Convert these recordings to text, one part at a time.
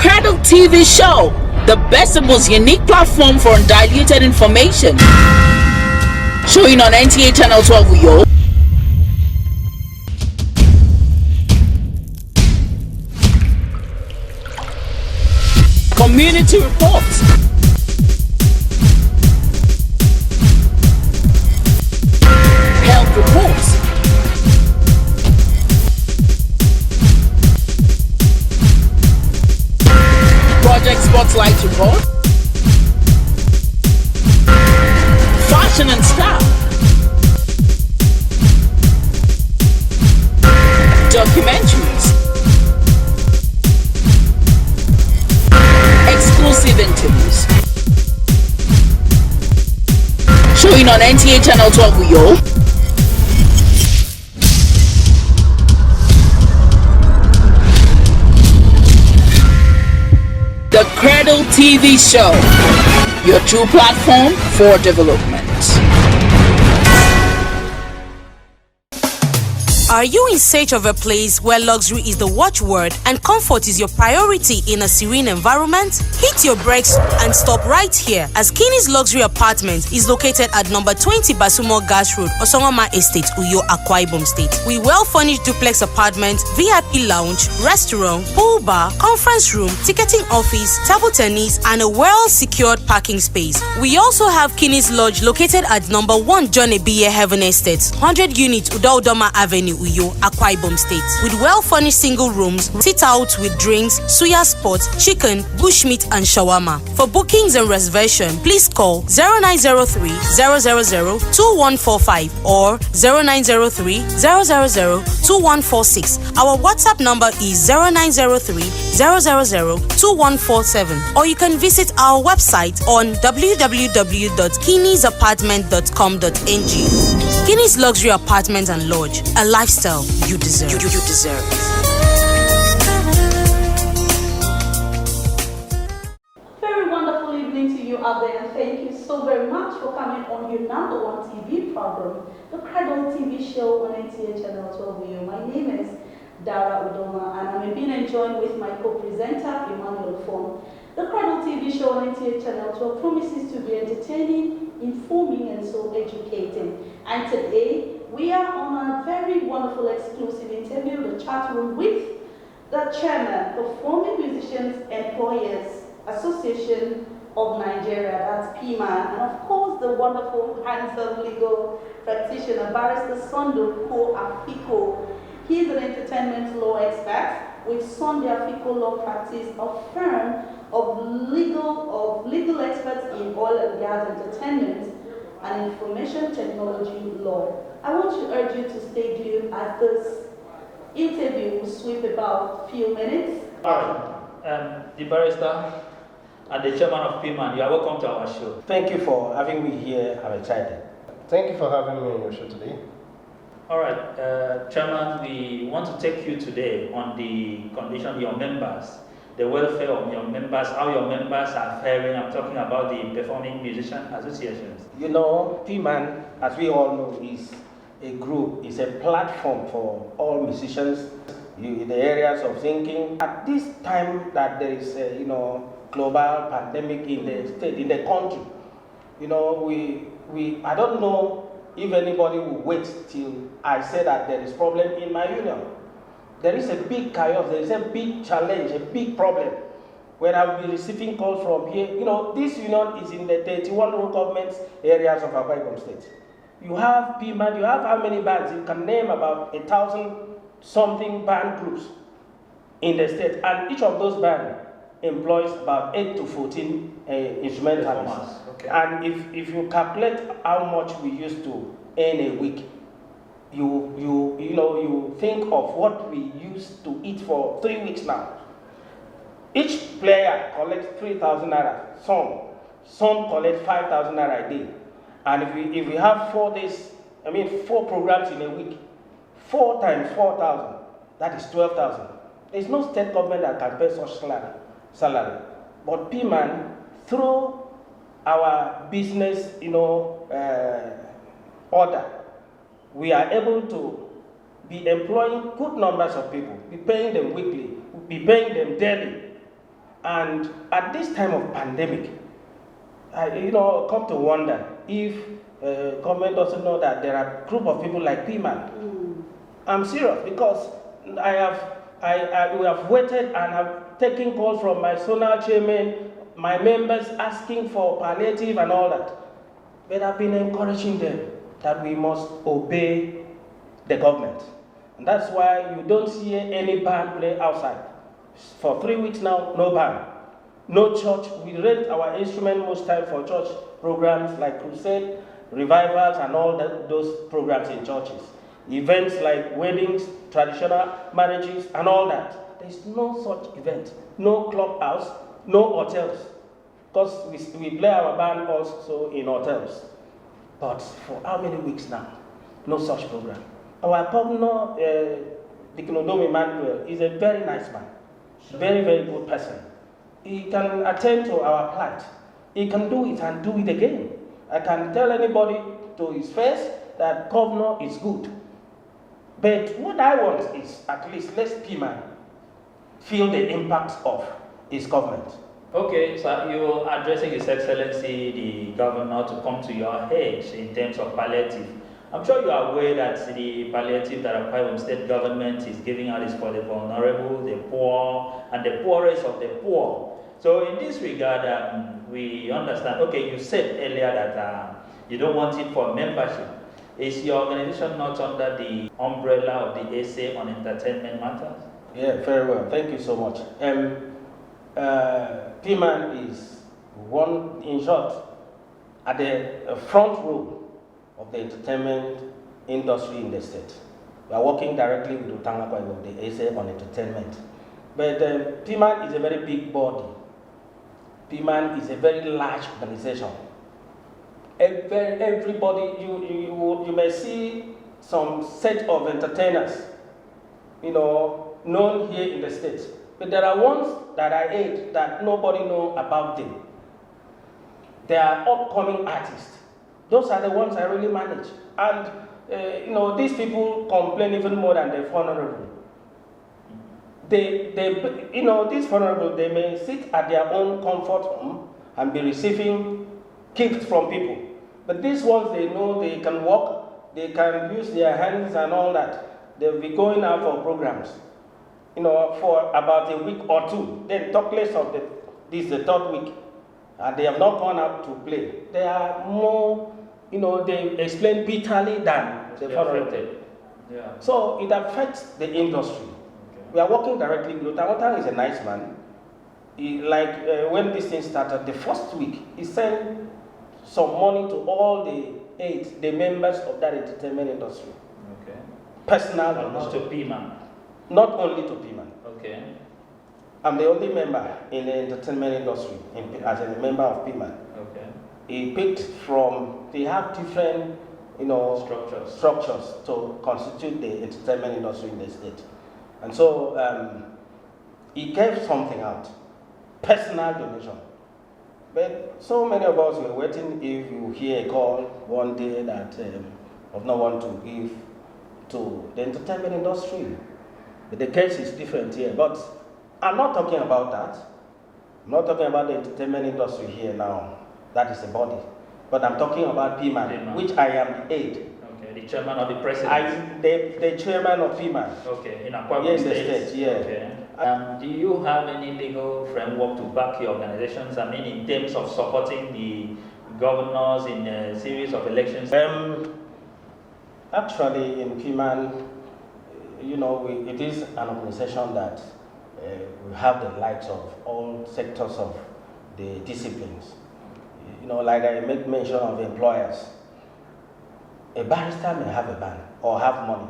Cradle TV show, the best and most unique platform for undiluted information. Showing on NTA channel 12, yo. Community reports. Health reports. Project Spotlight report. Fashion and style. Documentaries. Exclusive interviews. Showing on NTA channel 12, yo. The Cradle TV show, your true platform for development. Are you in search of a place where luxury is the watchword and comfort is your priority in a serene environment? Hit your brakes and stop right here, as Kinney's Luxury Apartment is located at number 20 Basumo Gas Road, Osongoma Estate, Uyo, Akwa Ibom State. With well-furnished duplex apartments, VIP lounge, restaurant, pool bar, conference room, ticketing office, table tennis, and a well-secured parking space. We also have Kinney's Lodge located at number 1 John Ebiye Heaven Estate, 100 units Udaudoma Avenue, Uyo, Akwa Ibom State, with well-furnished single rooms, sit-out with drinks, suya spots, chicken, bushmeat, and shawarma. For bookings and reservation, please call 0903 000 2145 or 0903 000 2146. Our WhatsApp number is 0903 000 2147, or you can visit our website on www.kinneyapartment.com.ng. Kinney's Luxury Apartment and Lodge, a lifestyle you deserve. You deserve. Very wonderful evening to you out there, and thank you so very much for coming on your number one TV program, the Cradle TV show on NTA channel 12. My name is Dara Udoma, and I'm being enjoyed with my co-presenter Emmanuel Fong. The Cradle TV show on NTA channel 12 promises to be entertaining, informing, and so educating. And today we are on a very wonderful exclusive interview, the chat room, with the chairman, Performing Musicians Employers Association of Nigeria, that's PMAN, and of course the wonderful, handsome legal practitioner, Barrister Sunday Afiko. He is an entertainment law expert with Sunday Afiko Law Practice, a firm of legal experts in oil and gas, entertainment, and information technology law. I want to urge you to stay tuned as this interview will sweep about a few minutes. The barrister and the chairman of PMAN, you are welcome to our show. Thank you for having me here. I'm excited. Thank you for having me on your show today. All right, Chairman, we want to take you today on the condition of your members, the welfare of your members, how your members are faring. I'm talking about the Performing Musician Associations. You know, PMAN, as we all know, is a group, is a platform for all musicians in the areas of thinking. At this time that there is a global pandemic in the state, in the country, I don't know if anybody will wait till I say that there is problem in my union. There is a big chaos, there is a big challenge, a big problem. When I've been receiving calls from here, this union is in the 31 local government areas of Akwa Ibom State. You have PMAN, you have how many bands? You can name about 1,000-something band groups in the state, and each of those bands employs about 8 to 14 instrumentalists. Okay. And if you calculate how much we used to earn a week, you think of what we used to eat for 3 weeks now. Each player collects 3,000 naira. Some collect 5,000 naira a day. And if we have 4 programs in a week, 4 times 4,000, that is 12,000. There's no state government that can pay such salary. But PMAN, through our business, order, we are able to be employing good numbers of people, be paying them weekly, be paying them daily. And at this time of pandemic, I come to wonder if government doesn't know that there are a group of people like PMAN. I'm serious because we have waited and have taken calls from my zonal chairman, my members asking for palliative and all that. But I've been encouraging them that we must obey the government. And that's why you don't see any band play outside. For 3 weeks now, no band. No church. We rent our instrument most time for church programs like crusade, revivals, and all those programs in churches. Events like weddings, traditional marriages, and all that. There's no such event. No clubhouse, no hotels. Because we play our band also in hotels. But for how many weeks now? No such program. Our governor, Gov Emmanuel, is a very nice man. Very, very good person. He can attend to our plight. He can do it and do it again. I can tell anybody to his face that governor is good. But what I want is at least let PMAN feel the impact of his government. Okay, so you're addressing His Excellency the Governor to come to your aid in terms of palliative. I'm sure you are aware that the palliative that Akwa Ibom State government is giving out is for the vulnerable, the poor, and the poorest of the poor. So in this regard, we understand, okay, you said earlier that you don't want it for membership. Is your organization not under the umbrella of the essay on entertainment matters? Yeah, very well. Thank you so much. PMAN is one, in short, at the front row of the entertainment industry in the state. We are working directly with Akwa Ibom, the essay on entertainment. But PMAN is a very big body. PMAN is a very large organization. Everybody, you may see some set of entertainers, known here in the States. But there are ones that I aid that nobody knows about them. They are upcoming artists. Those are the ones I really manage. And, these people complain even more than the vulnerable. These vulnerable, they may sit at their own comfort home and be receiving gifts from people. But these ones, they know they can walk, they can use their hands and all that. They'll be going out for programs, for about a week or two. Then talk less of this is the third week. And they have not gone out to play. They are more, they explain bitterly than the vulnerable. Yeah. So it affects the industry. Okay. We are working directly with Tawatan is a nice man. When this thing started, the first week, he sent some money to all the members of that entertainment industry. Okay. Personal. Almost to PMAN. Not only to PMAN. Okay. I'm the only member in the entertainment industry as a member of PMAN. Okay. He picked from, they have different structures to constitute the entertainment industry in the state. And so he gave something out, personal donation. But so many of us were waiting if you hear a call one day that of no one to give to the entertainment industry. But the case is different here. But I'm not talking about that. I'm not talking about the entertainment industry here now. That is a body. But I'm talking about PMAN, which I am the aide. Okay, the chairman of the president. The chairman of PMAN. Okay, in Akwa Ibom State. Yes, the state, yeah. Okay. Do you have any legal framework to back your organizations? I mean, in terms of supporting the governors in a series of elections? Actually, in PMAN, it is an organization that we have the likes of all sectors of the disciplines. Like I make mention of employers. A barrister may have a band or have money,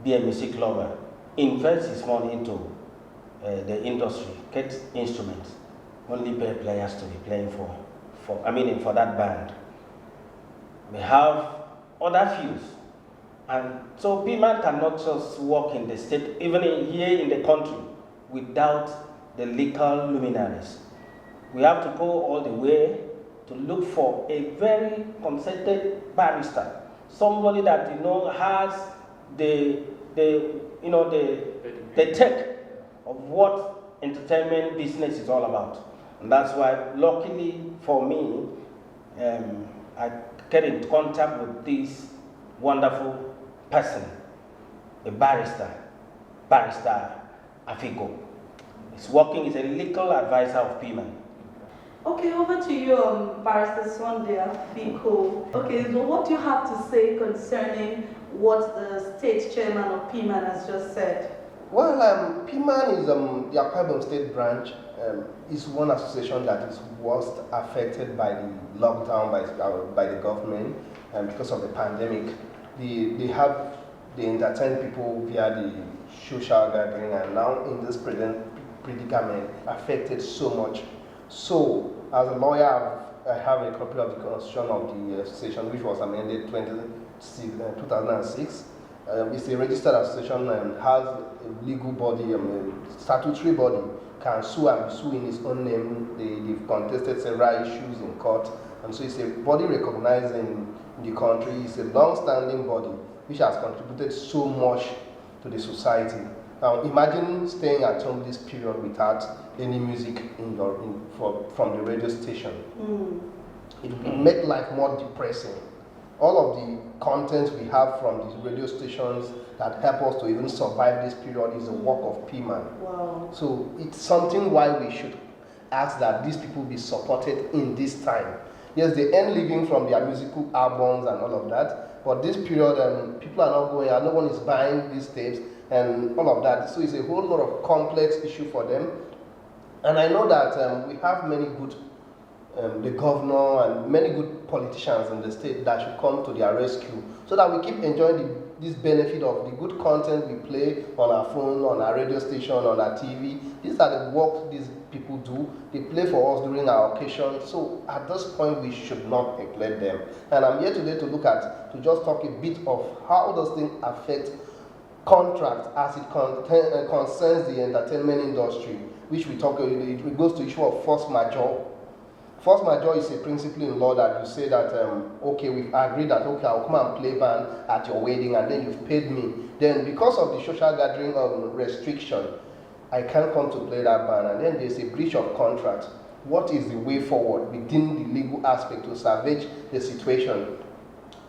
be a music lover, invest his money into the industry, get instruments, only pay players to be playing for that band. We have other fields. And so PMAN cannot just work in the state, even here in the country, without the legal luminaries. We have to go all the way to look for a very concerted barrister, somebody that has the tech of what entertainment business is all about. And that's why, luckily for me, I get in contact with this wonderful person, a barrister Afigo. He's working as a legal advisor of PMAN. Okay, over to you, Barrister Sunday Afigo. Okay, so what do you have to say concerning what the state chairman of PMAN has just said? Well, PMAN is the Akwa Ibom State branch. Is one association that is worst affected by the lockdown by the government because of the pandemic. They entertain people via the social gathering, and now in this predicament affected so much. So, as a lawyer, I have a copy of the constitution of the association, which was amended 2006. It's a registered association and has a legal body, a statutory body, can sue and be sued in its own name. They've contested several issues in court, and so it's a body recognized in the country. It's a long-standing body which has contributed so much to the society. Now, imagine staying at home this period without any music from the radio station. It would make life more depressing. All of the content we have from these radio stations that help us to even survive this period is the work of PMAN. Wow. So it's something why we should ask that these people be supported in this time. Yes, they earn living from their musical albums and all of that, but this period, people are not going out, no one is buying these tapes and all of that. So it's a whole lot of complex issue for them. And I know that we have many good, the governor and many good politicians in the state that should come to their rescue so that we keep enjoying this benefit of the good content we play on our phone, on our radio station, on our TV. These are the work these people do. They play for us during our occasions. So at this point, we should not neglect them. And I'm here today to just talk a bit of how does things affect contract as it concerns the entertainment industry, which it goes to issue of force majeure. Force majeure is a principle in law that you say that, okay, we've agreed that, okay, I'll come and play band at your wedding and then you've paid me. Then because of the social gathering restriction, I can't come to play that band, and then there's a breach of contract. What is the way forward within the legal aspect to salvage the situation?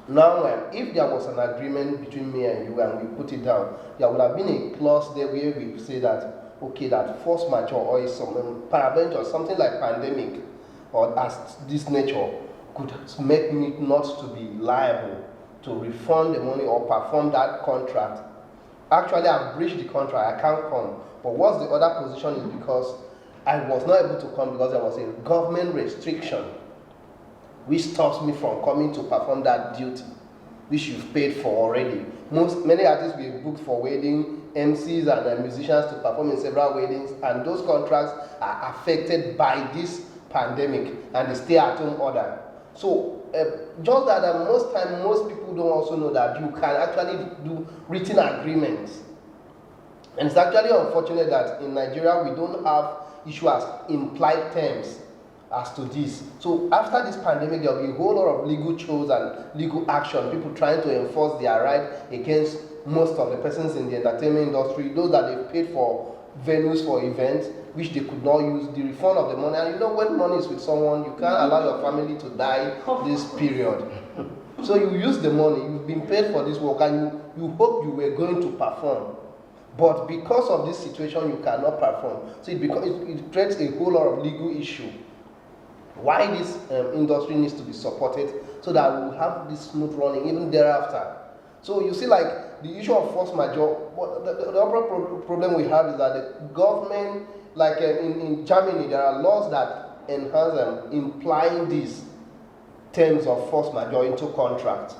Now, if there was an agreement between me and you and we put it down, there would have been a clause there where we say that, okay, that force majeure or some peradventure, something like pandemic or as this nature could make me not to be liable to refund the money or perform that contract. Actually, I've breached the contract, I can't come. But what's the other position is because I was not able to come because there was a government restriction which stops me from coming to perform that duty, which you've paid for already. Many artists we booked for wedding, MCs and musicians to perform in several weddings, and those contracts are affected by this pandemic and the stay-at-home order. So just that most people don't also know that you can actually do written agreements. And it's actually unfortunate that in Nigeria we don't have issue as implied terms as to this. So after this pandemic, there will be a whole lot of legal shows and legal action, people trying to enforce their right against most of the persons in the entertainment industry, those that they've paid for venues for events which they could not use, the refund of the money. And you know, when money is with someone, you can't allow your family to die this period. So you use the money, you've been paid for this work, and you hope you were going to perform. But because of this situation, you cannot perform. So it creates a whole lot of legal issue. Why this industry needs to be supported so that we will have this smooth running even thereafter. So you see, like the issue of force majeure, the other problem we have is that the government, like in Germany, there are laws that enhance implying these terms of force majeure into contracts.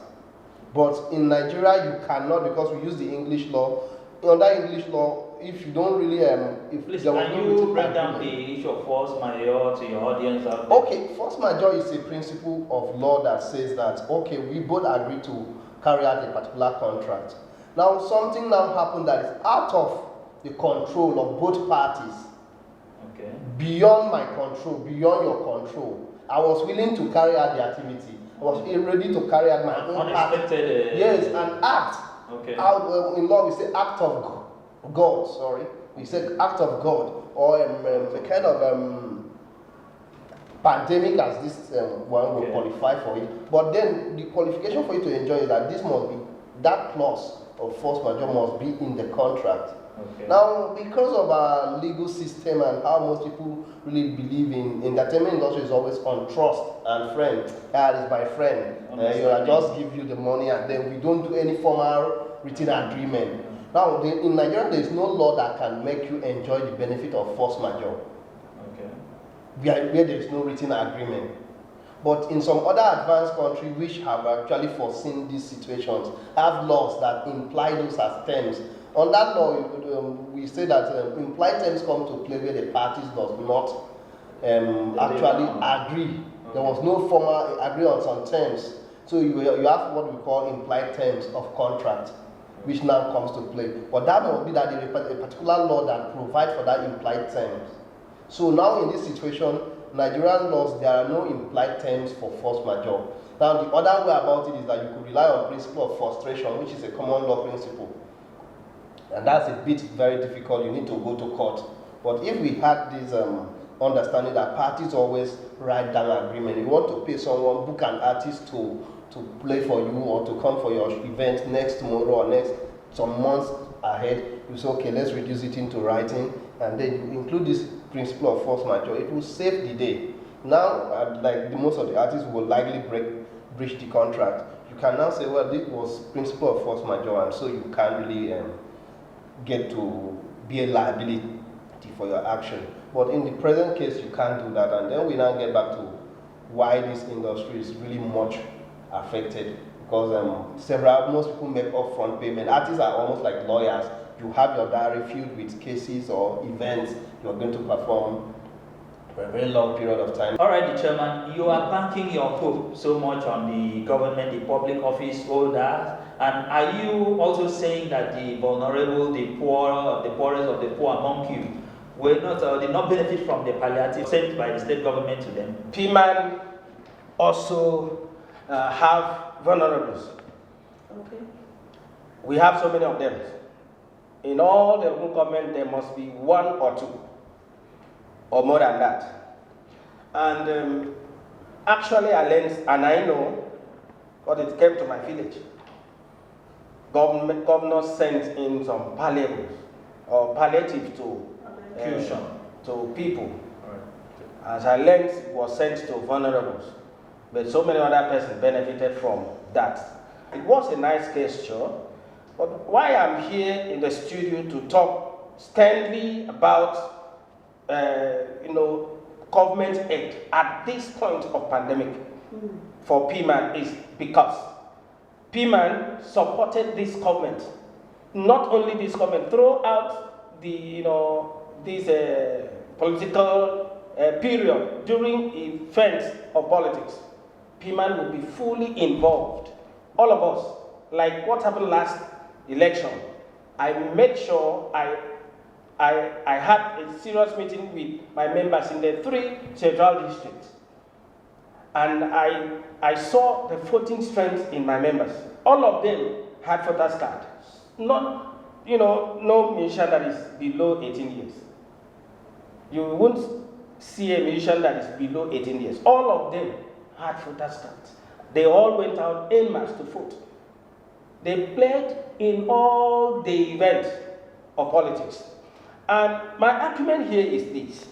But in Nigeria, you cannot, because we use the English law. Under English law, if you don't really, Please, can you break down the issue of force majeure to your audience out there? Okay, force majeure is a principle of law that says that, okay, we both agree to carry out a particular contract. Now, something now happened that is out of the control of both parties. Okay. Beyond my control, beyond your control. I was willing to carry out the activity. I was ready to carry out my own unexpected. Yes, an act. Okay. In law we say act of God. God, sorry. We said act of God, or a kind of pandemic as this one will qualify for it. But then the qualification for you to enjoy is that this must be, that clause of force majeure must be in the contract. Okay. Now, because of our legal system and how most people really believe in entertainment industry is always on trust and friend. Is my friend. I just give you the money and then we don't do any formal written agreement. Now, in Nigeria, there is no law that can make you enjoy the benefit of force majeure. Okay. Where there is no written agreement. But in some other advanced countries which have actually foreseen these situations, have laws that imply those as terms. On that law, we say that implied terms come to play where the parties does not actually agree. Okay. There was no formal agreement on some terms. So you have what we call implied terms of contract, which now comes to play. But that must be that a particular law that provides for that implied terms. So now in this situation, Nigerian laws, there are no implied terms for force majeure. Now the other way about it is that you could rely on principle of frustration, which is a common law principle. And that's a bit very difficult, you need to go to court. But if we had this understanding that parties always write down agreement, you want to pay someone, book an artist to play for you or to come for your event next tomorrow or next some months ahead, you say, okay, let's reduce it into writing, and then you include this principle of force majeure, it will save the day. Now, like most of the artists will likely breach the contract. You can now say, well, this was principle of force majeure, and so you can't really get to be a liability for your action. But in the present case, you can't do that, and then we now get back to why this industry is really much affected, because most people make upfront payment. Artists are almost like lawyers. You have your diary filled with cases or events you're going to perform for a very long period of time. All right, the chairman, you are banking your hope so much on the government, the public office holders, and are you also saying that the vulnerable, the poor, the poorest of the poor among you did not benefit from the palliative sent by the state government to them? PMAN also have vulnerables. Okay. We have so many of them. In all the local government, there must be one or two, or more than that. And actually, I learned, and I know, but it came to my village. Governor sent in some palliatives or palliative to people. Right. As I learned, it was sent to vulnerables, but so many other persons benefited from that. It was a nice gesture. But why I'm here in the studio to talk sternly about, government aid at this point of pandemic for PMAN is because PMAN supported this government, not only this government, throughout the, this political period during events of politics. PMAN will be fully involved. All of us, like what happened last election, I made sure I had a serious meeting with my members in the 3 central districts, and I saw the voting strength in my members. All of them had voters card. Not, no musician that is below 18 years. You won't see a musician that is below 18 years. All of them had voters cards. They all went out en masse to vote. They played in all the events of politics. And my argument here is this.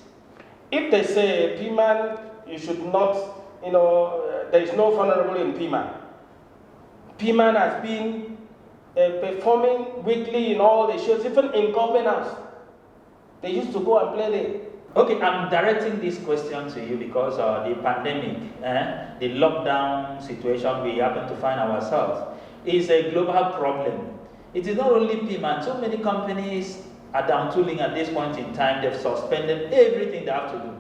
If they say PMAN, you should not, there is no vulnerable in PMAN. PMAN has been performing weekly in all the shows, even in government house. They used to go and play there. Okay, I'm directing this question to you because the pandemic, the lockdown situation we happen to find ourselves, is a global problem. It is not only PMAN. So many companies are down tooling at this point in time. They've suspended everything they have to do.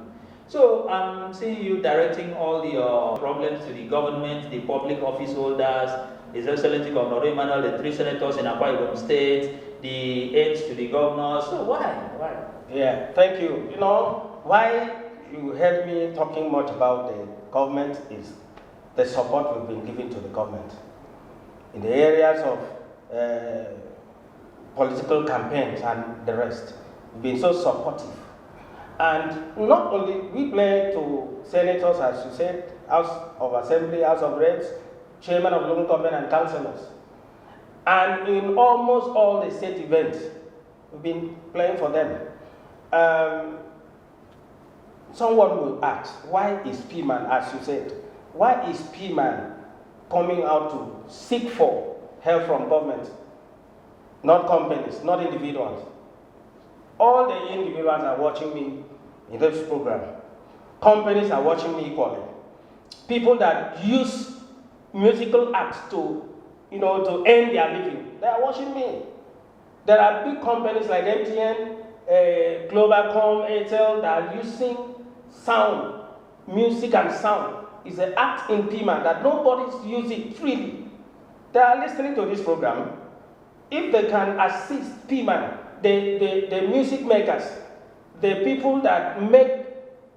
So I'm seeing you directing all your problems to the government, the public office holders, His Excellency Gov Emmanuel, the 3 senators in Akwa Ibom State, the aides to the governors. So why? Yeah, thank you. Why you heard me talking much about the government is the support we've been giving to the government in the areas of political campaigns and the rest. Been so supportive. And not only we play to senators, as you said, House of Assembly, House of Reps, chairman of local government and councillors. And in almost all the state events, we've been playing for them. Someone will ask, why is PMAN, as you said, why is PMAN coming out to seek for help from government, not companies, not individuals? All the individuals are watching me in this program. Companies are watching me equally. People that use musical acts to, to earn their living, they are watching me. There are big companies like NTA, Globalcom, Airtel that are using sound, music and sound. It's an act in PMAN that nobody's using freely. They are listening to this program. If they can assist PMAN, the music makers, the people that make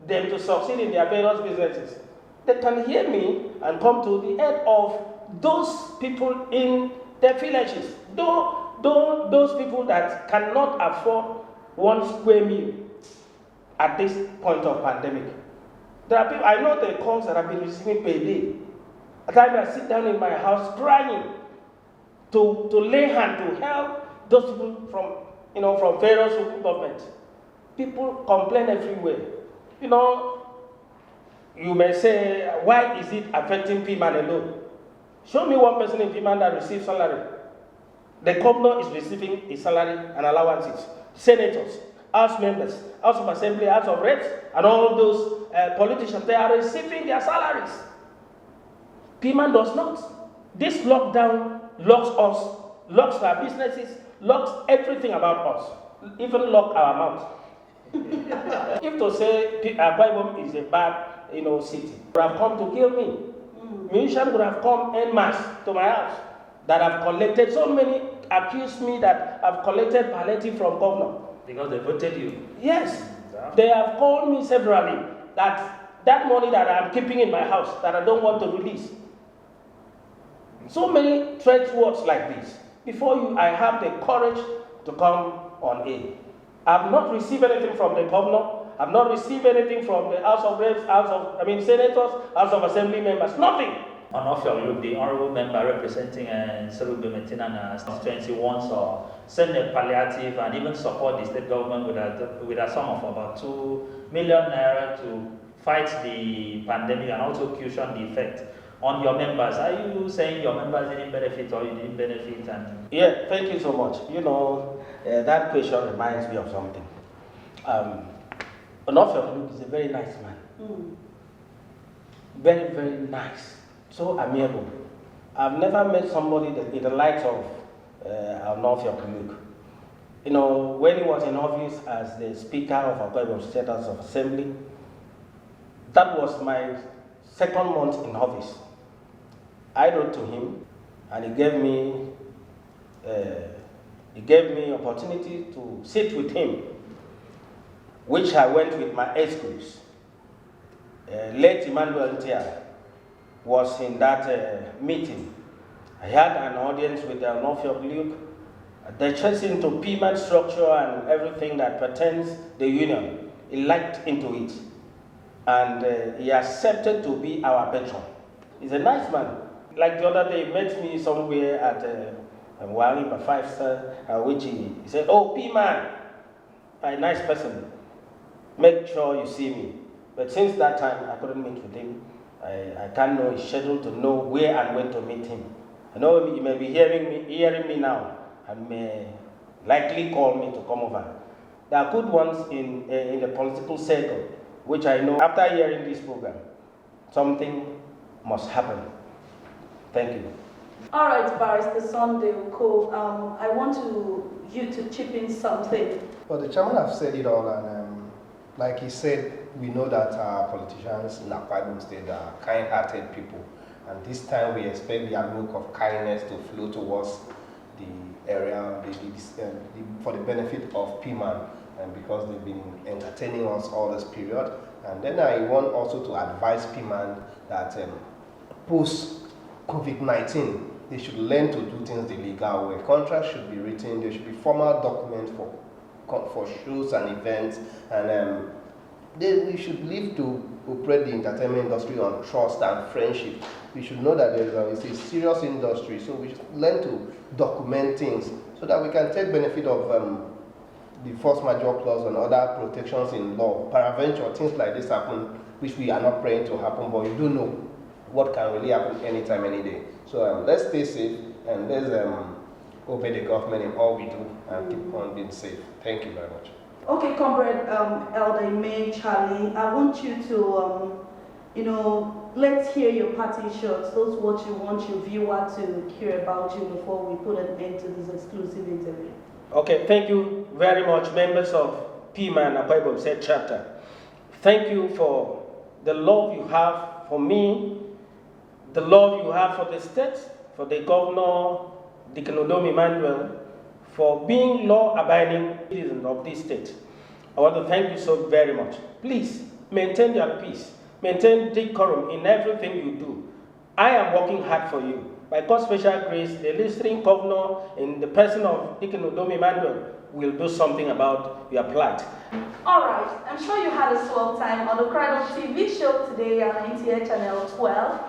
them to succeed in their various businesses, they can hear me and come to the head of those people in their villages. Those people that cannot afford one square meal at this point of pandemic. There are people, I know the calls that I've been receiving per day. At times I sit down in my house crying to lay hand to help those people from various local governments. People complain everywhere. You may say, why is it affecting PMAN alone? Show me one person in PMAN that receives salary. The governor is receiving his salary and allowances. Senators, House members, House of Assembly, House of Reps, and all those politicians, they are receiving their salaries. PMAN does not. This lockdown locks us, locks our businesses, locks everything about us, even lock our mouth. If to say Akwa is a bad city, would have come to kill me. Musicians would have come en masse to my house that have collected, so many accuse me that I've collected palliative from governor. Because they voted you? Yes. They have called me severally that money that I'm keeping in my house that I don't want to release. So many threat words like this. Before I have the courage to come on air. I've not received anything from the governor. I've not received anything from the House of Reps, Senators, House of Assembly members. Nothing. On off your look, the honorable member representing Selugbe Metinana constituency wants to send a palliative and even support the state government with a sum of about 2 million naira to fight the pandemic and also cushion the effect on your members. Are you saying your members didn't benefit or you didn't benefit? Yeah, thank you so much. That question reminds me of something. Onofio is a very nice man. Very, very nice. So amiable. I've never met somebody that in the likes of Onofio. When he was in office as the Speaker of Gov State House of Assembly, that was my second month in office. I wrote to him, and he gave me opportunity to sit with him, which I went with my ex-groups. Late Emmanuel NTA was in that meeting. I had an audience with the Onofio Luke. They chased into PMAN structure and everything that pertains the union. He liked into it. And he accepted to be our patron. He's a nice man. Like the other day, he met me somewhere at Walipa 5-star, which he said, "Oh, PMAN, a nice person. Make sure you see me." But since that time, I couldn't meet with him. I can't know his schedule to know where and when to meet him. I know you may be hearing me now, and may likely call me to come over. There are good ones in the political circle, which I know after hearing this program, something must happen. Thank you. All right, Barrister Sunday Oko, I want you to chip in something. Well, the chairman have said it all, and like he said, we know that our politicians in Akwa Ibom State are kind-hearted people, and this time we expect the milk of kindness to flow towards the area for the benefit of PMAN, and because they've been entertaining us all this period. And then I want also to advise PMAN that post-COVID-19, they should learn to do things the legal way. Contracts should be written. There should be formal documents for shows and events, and we should live to operate the entertainment industry on trust and friendship. We should know that it's a serious industry, so we should learn to document things so that we can take benefit of the force majeure clause and other protections in law. Peradventure, things like this happen, which we are not praying to happen, but you don't know what can really happen anytime, any day. So let's stay safe and let's obey the government in all we do and keep on being safe. Thank you very much. Okay, Comrade Elder May Charlie, I want you to, let's hear your parting shots. Those what you want your viewer to hear about you before we put an end to this exclusive interview. Okay, thank you very much, members of PMAN Apoibom Said chapter. Thank you for the love you have for me, the love you have for the state, for the governor, Gov Emmanuel, for being law-abiding citizens of this state. I want to thank you so very much. Please, maintain your peace, maintain decorum in everything you do. I am working hard for you. By God's special grace, the listening governor in the person of Gov Emmanuel will do something about your plight. All right, I'm sure you had a swell time on the Cradle TV show today on NTA Channel 12.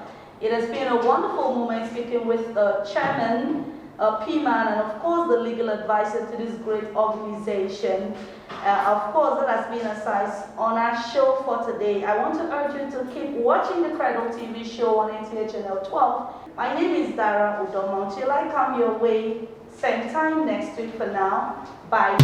It has been a wonderful moment speaking with the chairman, PMAN, and of course the legal advisor to this great organization. Of course, that has been a size on our show for today. I want to urge you to keep watching the Cradle TV show on NTA Channel 12. My name is Dara Udoma. Until I come your way, same time next week for now. Bye.